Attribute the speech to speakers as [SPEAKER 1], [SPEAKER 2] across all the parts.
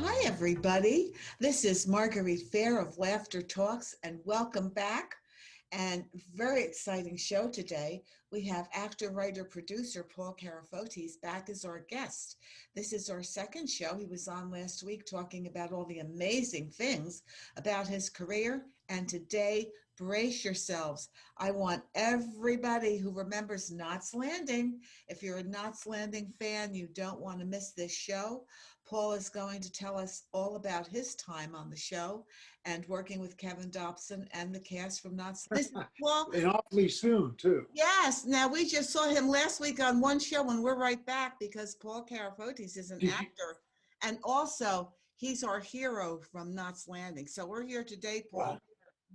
[SPEAKER 1] Hi, everybody. This is Marguerite Fair of Laughter Talks, and welcome back. And very exciting show today. We have actor, writer, producer Paul Carafotes back as our guest. This is our second show. He was on last week talking about all the amazing things about his career. And today, brace yourselves. I want everybody who remembers Knots Landing. If you're a Knots Landing fan, you don't want to miss this show. Paul is going to tell us all about his time on the show and working with Kevin Dobson and the cast from Knots. Listen, Paul.
[SPEAKER 2] And awfully soon, too.
[SPEAKER 1] Yes. Now, we just saw him last week on one show, and we're right back because Paul Carafotes is an actor. And also, he's our hero from Knots Landing. So we're here today, Paul.
[SPEAKER 2] Wow.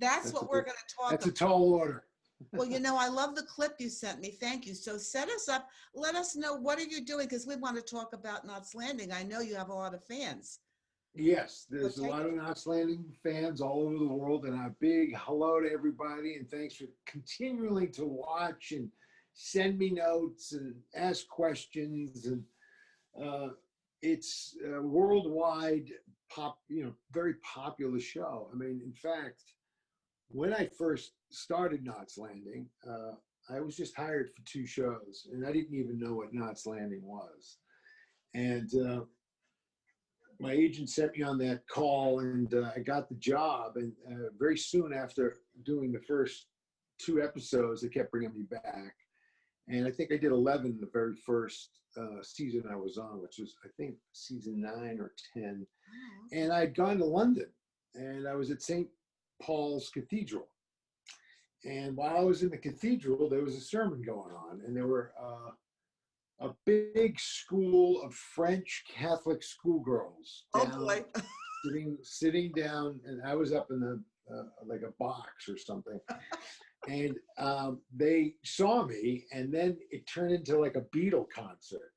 [SPEAKER 1] That's what we're going to talk about.
[SPEAKER 2] That's a tall order.
[SPEAKER 1] Well, I love the clip you sent me. Thank you. So set us up. Let us know, what are you doing? Because we want to talk about Knots Landing. I know you have a lot of fans.
[SPEAKER 2] Yes, there's a lot of Knots Landing fans all over the world, and a big hello to everybody, and thanks for continuing to watch and send me notes and ask questions. And it's a worldwide very popular show. I mean, in fact, when I first started Knots Landing, I was just hired for 2 shows, and I didn't even know what Knots Landing was. And my agent sent me on that call, and I got the job. And very soon after doing the first 2 episodes, they kept bringing me back. And I think I did 11 the very first season I was on, which was, I think, season 9 or 10. And I'd gone to London, and I was at St. Paul's Cathedral. And while I was in the cathedral, there was a sermon going on, and there were a big school of French Catholic schoolgirls sitting down, and I was up in the like a box or something. And they saw me, and then it turned into like a Beatle concert,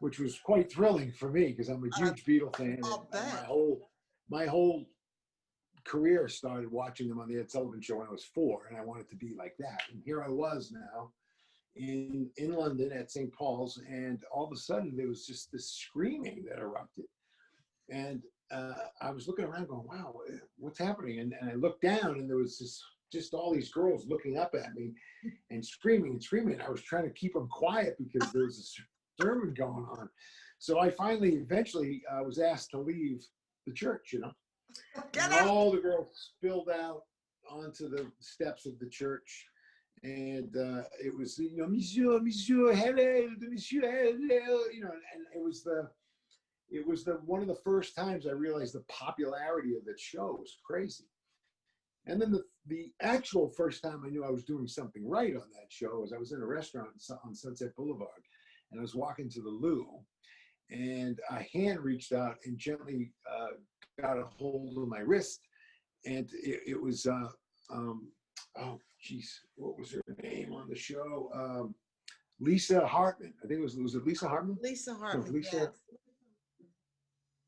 [SPEAKER 2] which was quite thrilling for me because I'm a huge Beatle fan. And my whole career started watching them on the Ed Sullivan Show when I was 4, and I wanted to be like that. And here I was now in London at St. Paul's, and all of a sudden there was just this screaming that erupted. And I was looking around going, wow, what's happening? And I looked down, and there was just all these girls looking up at me and screaming and screaming. And I was trying to keep them quiet because there was a sermon going on. So I eventually was asked to leave the church, And all the girls spilled out onto the steps of the church. And it was, Monsieur, hello, Monsieur, hello, and it was one of the first times I realized the popularity of that show was crazy. And then the actual first time I knew I was doing something right on that show was I was in a restaurant on Sunset Boulevard, and I was walking to the loo, and a hand reached out and gently got a hold of my wrist, and it was what was her name on the show? Lisa Hartman. I think it was it Lisa Hartman?
[SPEAKER 1] Lisa Hartman.
[SPEAKER 2] No, Lisa.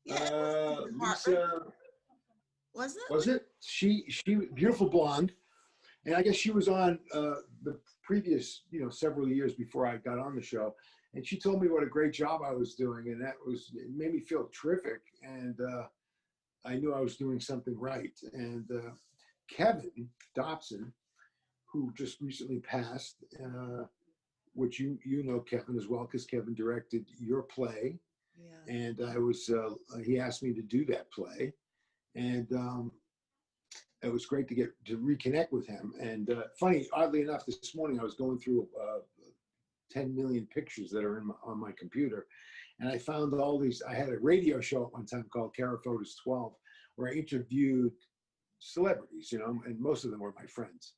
[SPEAKER 1] Yeah.
[SPEAKER 2] Lisa. Was it? She beautiful blonde, and I guess she was on the previous several years before I got on the show, and she told me what a great job I was doing, and it made me feel terrific, and I knew I was doing something right. And Kevin Dobson, who just recently passed, which you know Kevin as well, because Kevin directed your play, and I was he asked me to do that play, and it was great to reconnect with him. And oddly enough, this morning I was going through 10 million pictures that are on my computer, and I found all these. I had a radio show at one time called Carafotes 12, where I interviewed celebrities, and most of them were my friends.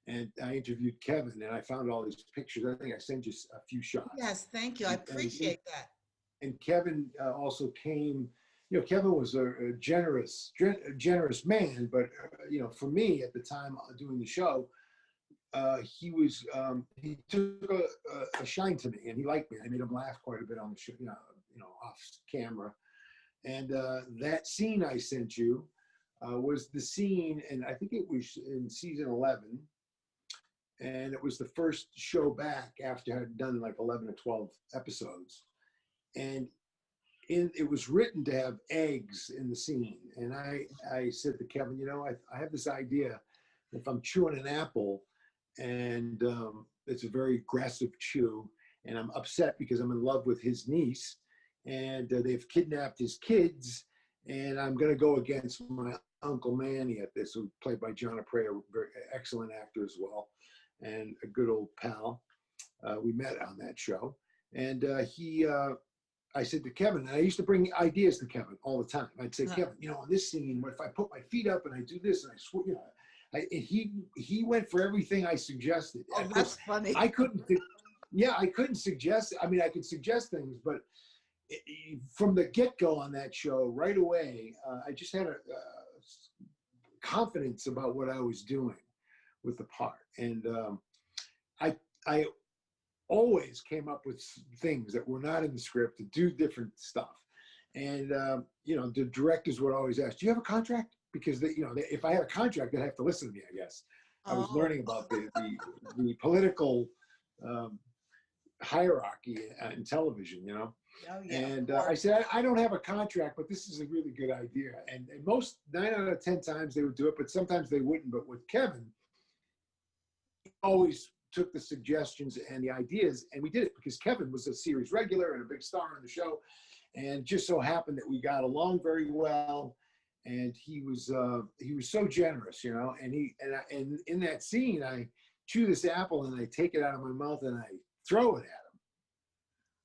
[SPEAKER 2] And I interviewed Kevin, and I found all these pictures. I think I sent you a few shots.
[SPEAKER 1] Yes, thank you. I appreciate that.
[SPEAKER 2] And Kevin also came. Kevin was a generous man, but for me at the time doing the show, he took a shine to me, and he liked me. I made him laugh quite a bit on the show, off camera. And that scene I sent you was the scene, and I think it was in season 11. And it was the first show back after I had done like 11 or 12 episodes. And it was written to have eggs in the scene. And I said to Kevin, I have this idea. If I'm chewing an apple and it's a very aggressive chew, and I'm upset because I'm in love with his niece, and they've kidnapped his kids, and I'm going to go against my Uncle Manny at this, who played by John Aprea, a very excellent actor as well, and a good old pal. We met on that show, and I said to Kevin, and I used to bring ideas to Kevin all the time. I'd say, Kevin, on this scene, if I put my feet up and I do this and I swear, he went for everything I suggested.
[SPEAKER 1] Oh, that's funny.
[SPEAKER 2] I couldn't suggest. I mean, I could suggest things, but from the get-go on that show, right away, I just had a confidence about what I was doing with the part, and I always came up with things that were not in the script to do different stuff. And the directors would always ask, "Do you have a contract?" Because if I had a contract, they'd have to listen to me, I guess. I was learning about the political hierarchy in television,
[SPEAKER 1] Oh, yeah,
[SPEAKER 2] and I said, I don't have a contract, but this is a really good idea. And most 9 out of 10 times they would do it, but sometimes they wouldn't. But with Kevin, he always took the suggestions and the ideas, and we did it because Kevin was a series regular and a big star on the show, and just so happened that we got along very well. And he was so generous, and and in that scene, I chew this apple and I take it out of my mouth and I throw it at him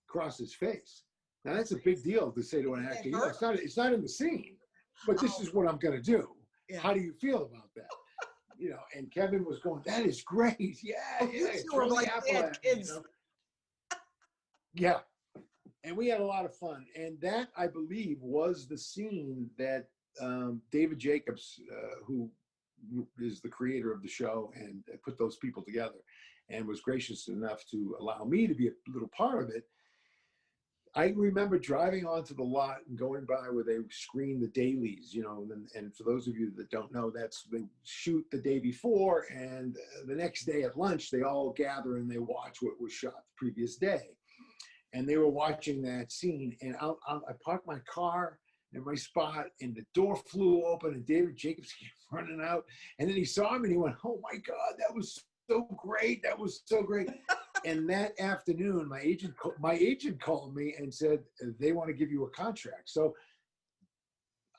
[SPEAKER 2] across his face. Now that's a big deal to say to an actor. It's not in the scene, but this is what I'm going to do. Yeah. How do you feel about that? And Kevin was going, "That is great. Yeah, yeah."
[SPEAKER 1] You were like kids.
[SPEAKER 2] Yeah. And we had a lot of fun. And that, I believe, was the scene that David Jacobs, who is the creator of the show and put those people together and was gracious enough to allow me to be a little part of it. I remember driving onto the lot and going by where they screen the dailies, and for those of you that don't know, they shoot the day before, and the next day at lunch, they all gather and they watch what was shot the previous day. And they were watching that scene, and I parked my car in my spot, and the door flew open, and David Jacobs came running out, and then he saw him, and he went, "Oh my God, that was so great! That was so great!" And that afternoon, my agent called me and said they want to give you a contract. So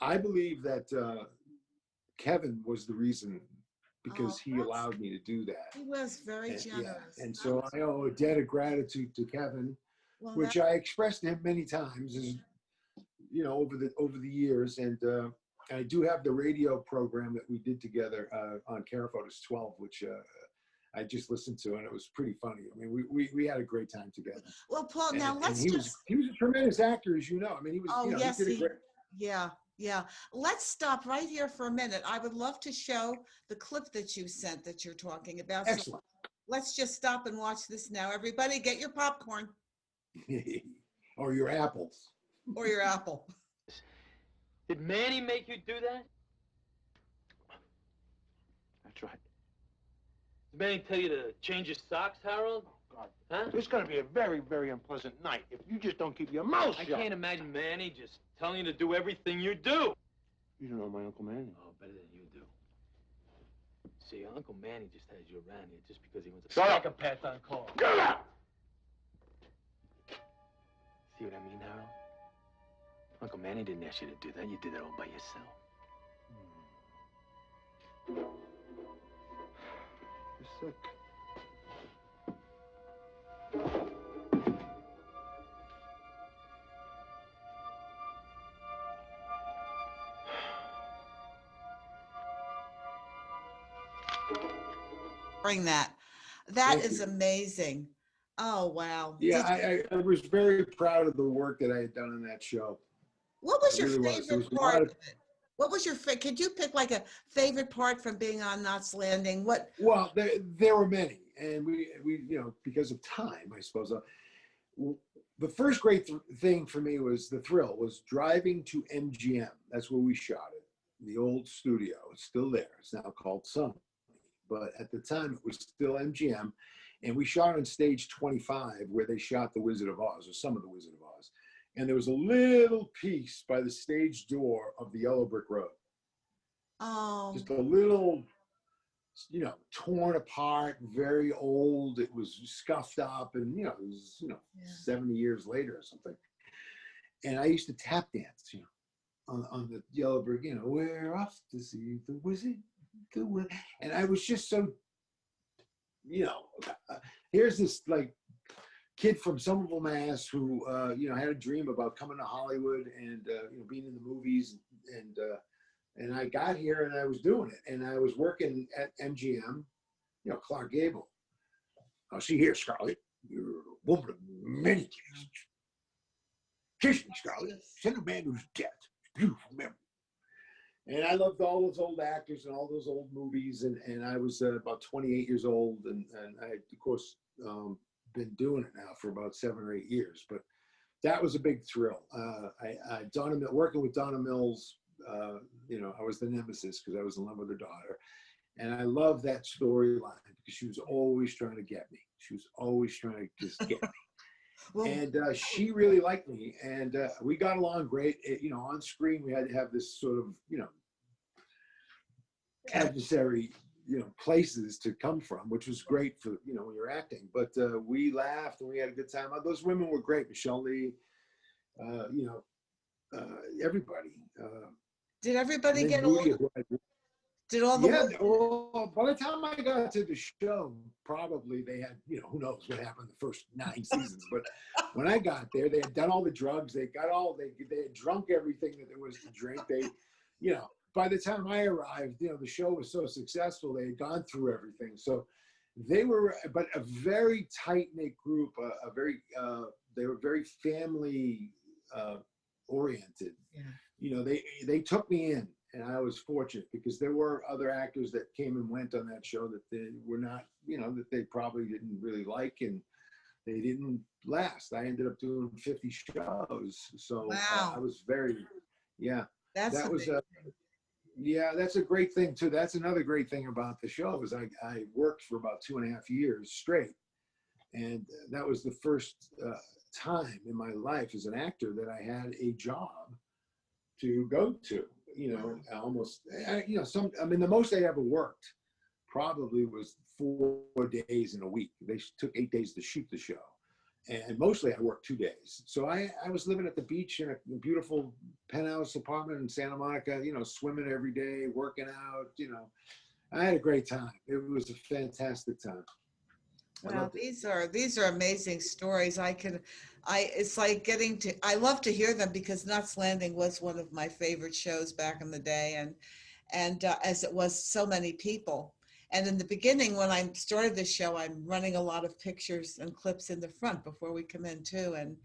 [SPEAKER 2] I believe that Kevin was the reason, because he allowed me to do that.
[SPEAKER 1] He was very generous.
[SPEAKER 2] Yeah. And so I owe a debt of gratitude to Kevin, which I expressed to him many times, over the years. And I do have the radio program that we did together on Carafotes 12, which I just listened to, and it was pretty funny. I mean, we had a great time together.
[SPEAKER 1] Well, Paul,
[SPEAKER 2] he was a tremendous actor, as you know. I mean, he was.
[SPEAKER 1] Yes,
[SPEAKER 2] he did a great.
[SPEAKER 1] Yeah. Let's stop right here for a minute. I would love to show the clip that you sent that you're talking about.
[SPEAKER 2] Excellent.
[SPEAKER 1] So let's just stop and watch this now. Everybody, get your popcorn.
[SPEAKER 2] Or your apples.
[SPEAKER 1] Or your apple.
[SPEAKER 3] Did Manny make you do that?
[SPEAKER 4] That's right.
[SPEAKER 3] Did Manny tell you to change your socks, Harold?
[SPEAKER 4] God,
[SPEAKER 3] huh?
[SPEAKER 4] This is going to be a very, very unpleasant night if you just don't keep your mouth shut.
[SPEAKER 3] I can't imagine Manny just telling you to do everything you do.
[SPEAKER 4] You don't know my Uncle Manny.
[SPEAKER 3] Oh, better than you do. See, Uncle Manny just has you around here just because he wants a psychopath on call.
[SPEAKER 4] Get out!
[SPEAKER 3] See what I mean, Harold? Uncle Manny didn't ask you to do that. You did that all by yourself.
[SPEAKER 4] You're sick.
[SPEAKER 1] Bring that. That is amazing. Oh, wow.
[SPEAKER 2] Yeah, I was very proud of the work that I had done on that show.
[SPEAKER 1] What was your favorite part of it? What was your could you pick like a favorite part from being on Knots Landing?
[SPEAKER 2] Well, there were many, and we because of time, I suppose. The first great thing for me was the thrill was driving to MGM. That's where we shot it. The old studio. It's still there. It's now called Sun. But at the time, it was still MGM. And we shot on stage 25, where they shot The Wizard of Oz, or some of The Wizard of Oz. And there was a little piece by the stage door of the Yellow Brick Road.
[SPEAKER 1] Oh.
[SPEAKER 2] Just a little, torn apart, very old. It was scuffed up, and it was 70 years later or something. And I used to tap dance, on the Yellow Brick. We're off to see the wizard, and I was just so, here's this like kid from Somerville, Mass, who had a dream about coming to Hollywood and being in the movies, and I got here and I was doing it, and I was working at MGM, Clark Gable. Oh, see here, Scarlett, you're a woman of many tastes. Kiss me, Scarlett. Send a man who's dead. Beautiful memory. And I loved all those old actors and all those old movies, and I was about 28 years old, and I had, of course, been doing it now for about 7 or 8 years, but that was a big thrill. Working with Donna Mills, I was the nemesis because I was in love with her daughter, and I love that storyline because she was always trying to get me. She was always trying to just get me. Well, and she really liked me, and we got along great. On screen we had to have this sort of adversary places to come from, which was great for when you're acting. But we laughed and we had a good time. Those women were great. Michelle Lee, everybody.
[SPEAKER 1] Did everybody get
[SPEAKER 2] Rudy,
[SPEAKER 1] along? Did all the
[SPEAKER 2] well, by the time I got to the show, probably they had, who knows what happened the first 9 seasons. But when I got there, they had done all the drugs. They had drunk everything that there was to drink. They, by the time I arrived, the show was so successful. They had gone through everything. So they were, but a very tight-knit group, they were very family oriented. Yeah. They took me in. And I was fortunate because there were other actors that came and went on that show that they were not, that they probably didn't really like, and they didn't last. I ended up doing 50 shows. So
[SPEAKER 1] wow.
[SPEAKER 2] I was very,
[SPEAKER 1] that's
[SPEAKER 2] a great thing too. That's another great thing about the show is I worked for about 2.5 years straight. And that was the first time in my life as an actor that I had a job to go to. Almost, the most I ever worked probably was 4 days in a week. They took 8 days to shoot the show. And mostly I worked 2 days. So I was living at the beach in a beautiful penthouse apartment in Santa Monica, swimming every day, working out, I had a great time. It was a fantastic time.
[SPEAKER 1] Wow, these are amazing stories. It's like I love to hear them because Knots Landing was one of my favorite shows back in the day, and as it was so many people. And in the beginning, when I started this show, I'm running a lot of pictures and clips in the front before we come in too, and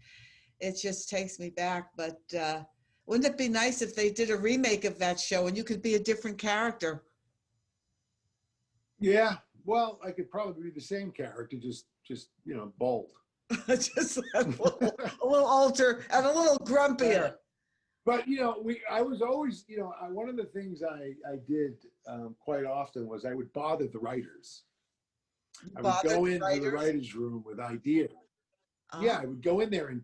[SPEAKER 1] it just takes me back. But wouldn't it be nice if they did a remake of that show and you could be a different character?
[SPEAKER 2] Yeah. Well, I could probably be the same character, just bald.
[SPEAKER 1] Just a little older and a little grumpier.
[SPEAKER 2] But I was always, one of the things I did quite often was I would bother the writers. I would go into the writers' room with ideas. Oh. Yeah, I would go in there and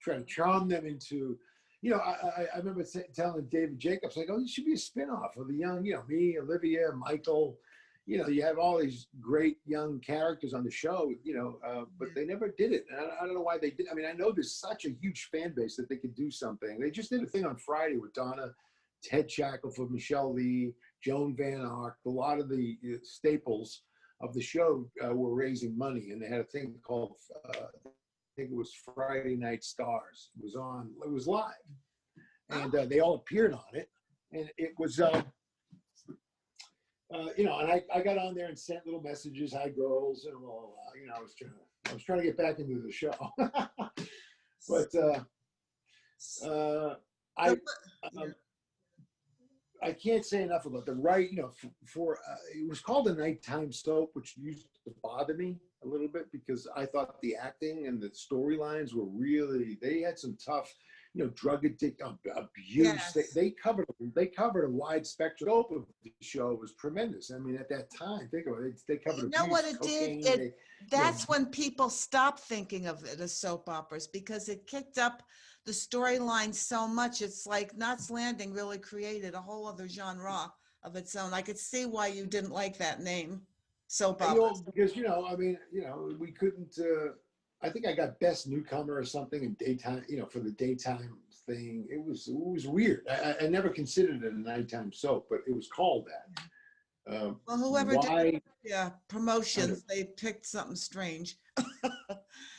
[SPEAKER 2] try to charm them into. I remember telling David Jacobs, like, oh, it should be a spinoff of the young, me, Olivia, Michael. You have all these great young characters on the show, but they never did it. And I don't know why they did. I mean, I know there's such a huge fan base that they could do something. They just did a thing on Friday with Donna, Ted Shackelford, Michelle Lee, Joan Van Ark. A lot of the staples of the show were raising money. And they had a thing called, I think it was Friday Night Stars. It was live. And they all appeared on it. And it was... and I got on there and sent little messages, hi girls, and blah, blah, blah. I was trying to get back into the show. But I can't say enough about the it was called a nighttime soap, which used to bother me a little bit because I thought the acting and the storylines were they had some tough drug addict, abuse.
[SPEAKER 1] Yes.
[SPEAKER 2] They covered a wide spectrum. The scope of the show was tremendous. I mean, at that time, think about it. They covered
[SPEAKER 1] You know what
[SPEAKER 2] abuse,
[SPEAKER 1] it did?
[SPEAKER 2] cocaine.
[SPEAKER 1] That's when people stopped thinking of it as soap operas, because it kicked up the storyline so much. It's like Knots Landing really created a whole other genre of its own. I could see why you didn't like that name, soap operas.
[SPEAKER 2] Because I mean, we couldn't. I think I got best newcomer or something in daytime. For the daytime thing, it was weird. I never considered it a nighttime soap, but it was called that.
[SPEAKER 1] Well, whoever
[SPEAKER 2] Why?
[SPEAKER 1] did promotions, they picked something strange.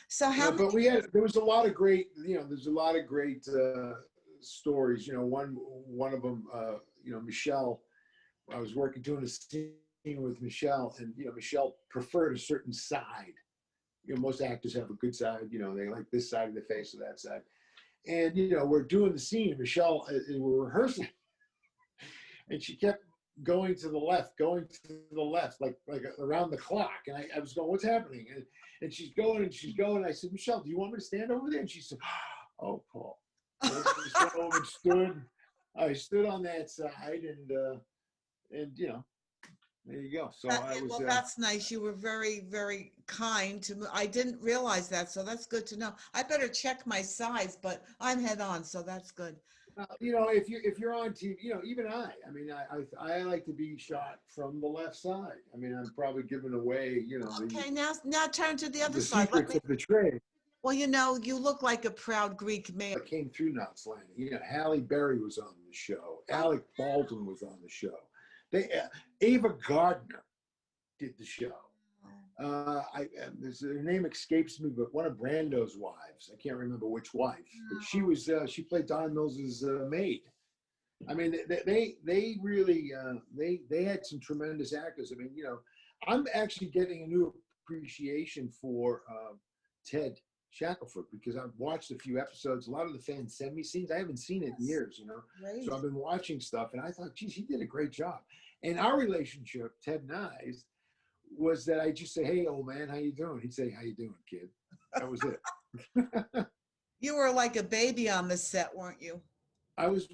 [SPEAKER 1] So how
[SPEAKER 2] But
[SPEAKER 1] many?
[SPEAKER 2] there was a lot of great. There's a lot of great stories. One of them. Michelle. I was doing a scene with Michelle, and Michelle preferred a certain side. Most actors have a good side. They like this side of the face or that side. And we're doing the scene. Michelle, we're rehearsing, and she kept going to the left, like around the clock. And I was going, "What's happening?" And she's going and she's going. I said, "Michelle, do you want me to stand over there?" And she said, "Oh, Paul." And I stood on that side, and there you go. So I was.
[SPEAKER 1] Well, that's nice. You were very, very kind to me. I didn't realize that, so that's good to know. I better check my size, but I'm head on, so that's good.
[SPEAKER 2] If you're on TV, even I mean, I like to be shot from the left side. I mean, I'm probably giving away,
[SPEAKER 1] Okay, now turn to the other
[SPEAKER 2] the
[SPEAKER 1] side.
[SPEAKER 2] secrets of the trade.
[SPEAKER 1] Well, you look like a proud Greek man.
[SPEAKER 2] I came through Knots Landing. Halle Berry was on the show. Alec Baldwin was on the show. Ava Gardner did the show. Her name escapes me, but one of Brando's wives. I can't remember which wife, but she played Don Mills's maid. I mean, they really they had some tremendous actors. I mean, I'm actually getting a new appreciation for Ted Shackelford, because I've watched a few episodes. A lot of the fans send me scenes. I haven't seen it in years,
[SPEAKER 1] Right.
[SPEAKER 2] So I've been watching stuff, and I thought, geez, he did a great job. And our relationship, Ted and I's, was that I just say, "Hey, old man, how you doing?" He'd say, "How you doing, kid?" That was it.
[SPEAKER 1] You were like a baby on the set, weren't you?
[SPEAKER 2] I was,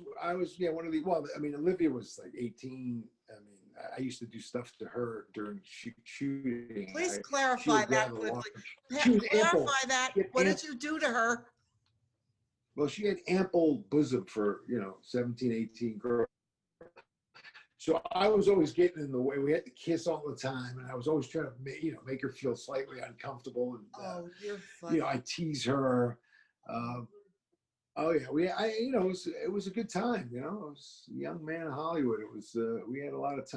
[SPEAKER 2] yeah, one of the. Well, I mean, Olivia was like 18. I mean, I used to do stuff to her during shooting.
[SPEAKER 1] Please clarify that quickly.
[SPEAKER 2] She was ample.
[SPEAKER 1] Clarify that. What did you do to her?
[SPEAKER 2] Well, she had ample bosom for 17, 18 girls. So I was always getting in the way. We had to kiss all the time, and I was always trying to make her feel slightly uncomfortable. And
[SPEAKER 1] You're funny.
[SPEAKER 2] I tease her. Oh yeah, it was a good time. I was a young man in Hollywood. It was we had a lot of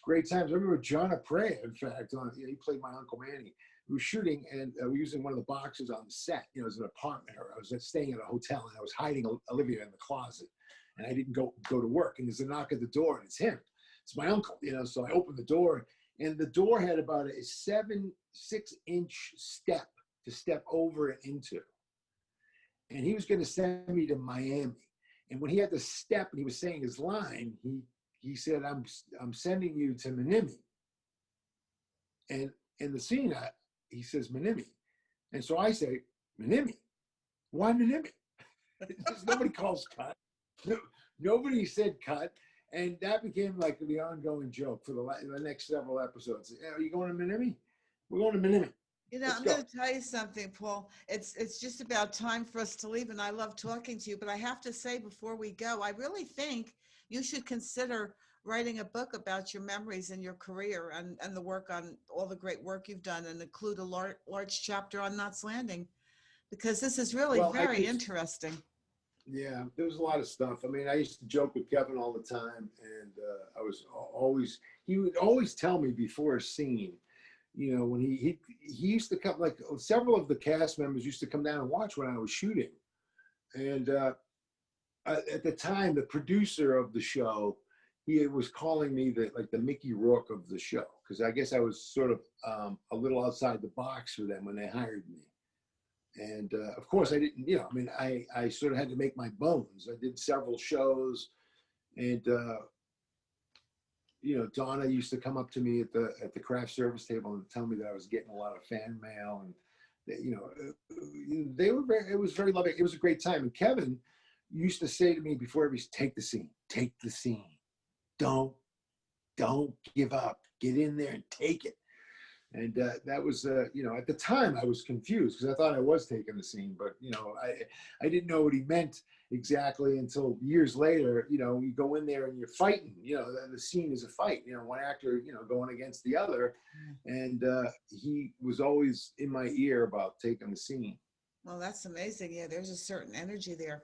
[SPEAKER 2] great times. I remember John Aprea, in fact, he played my Uncle Manny. We were shooting, and we were using one of the boxes on the set. It was an apartment, or I was staying at a hotel, and I was hiding Olivia in the closet, and I didn't go to work. And there's a knock at the door, and it's him. It's my uncle. So I opened the door, and the door had about a 6-inch step to step over and into. And he was going to send me to Miami. And when he had the step and he was saying his line, he said, I'm sending you to Manimi. And in the scene, he says, Manimi. And so I say, Manimi? Why Manimi? Nobody calls cut. Nobody said cut. And that became like the ongoing joke for the next several episodes. Are you going to Manimi? We're going to Manimi.
[SPEAKER 1] I'm going to tell you something, Paul. It's just about time for us to leave, and I love talking to you. But I have to say before we go, I really think you should consider writing a book about your memories and your career and the work on all the great work you've done, and include a large chapter on Knots Landing, because this is really very interesting.
[SPEAKER 2] Yeah, there was a lot of stuff. I mean, I used to joke with Kevin all the time, and he would always tell me before a scene, when he used to come, like several of the cast members used to come down and watch when I was shooting. And at the time, the producer of the show, he was calling me the Mickey Rourke of the show, because I guess I was sort of a little outside the box for them when they hired me. And of course I didn't, I sort of had to make my bones. I did several shows, and Donna used to come up to me at the craft service table and tell me that I was getting a lot of fan mail, and you know, they were very, it was very loving. It was a great time. And Kevin used to say to me before every, take the scene. Don't give up. Get in there and take it. And that was, you know, at the time I was confused because I thought I was taking the scene, but, you know, I didn't know what he meant exactly until years later. You know, you go in there and you're fighting, you know, the scene is a fight, you know, one actor, you know, going against the other. And he was always in my ear about taking the scene.
[SPEAKER 1] Well, that's amazing. Yeah, there's a certain energy there.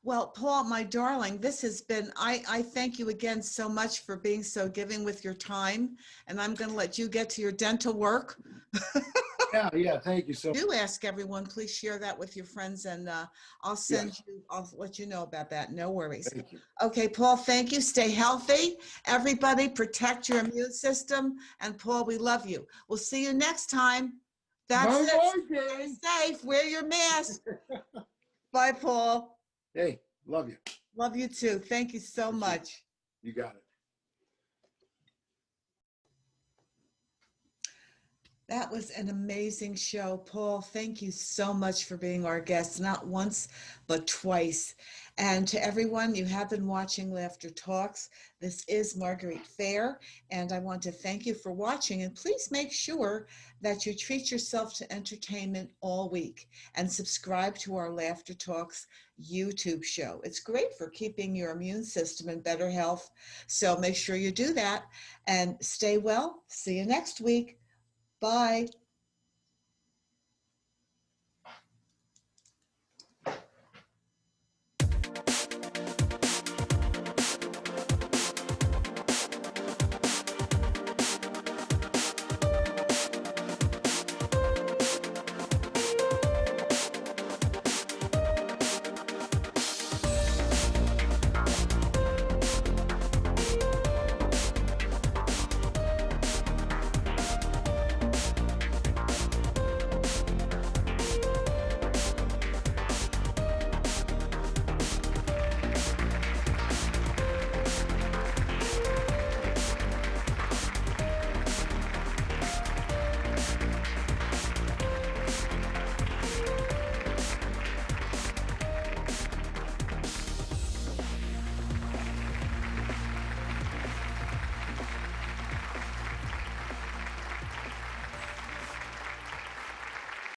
[SPEAKER 1] Well, Paul, my darling, this has been, I thank you again so much for being so giving with your time. And I'm going to let you get to your dental work.
[SPEAKER 2] Yeah, thank you so much.
[SPEAKER 1] Do ask everyone, please share that with your friends, and I'll let you know about that. No worries.
[SPEAKER 2] Thank you.
[SPEAKER 1] Okay, Paul, thank you. Stay healthy. Everybody protect your immune system. And Paul, we love you. We'll see you next time. That's it. Stay safe. Wear your mask. Bye, Paul.
[SPEAKER 2] Hey, love you.
[SPEAKER 1] Love you too. Thank you so much.
[SPEAKER 2] You got it.
[SPEAKER 1] That was an amazing show. Paul, thank you so much for being our guest, not once, but twice. And to everyone, you have been watching Laughter Talks. This is Marguerite Fair, and I want to thank you for watching. And please make sure that you treat yourself to entertainment all week and subscribe to our Laughter Talks YouTube show. It's great for keeping your immune system in better health. So make sure you do that and stay well. See you next week. Bye.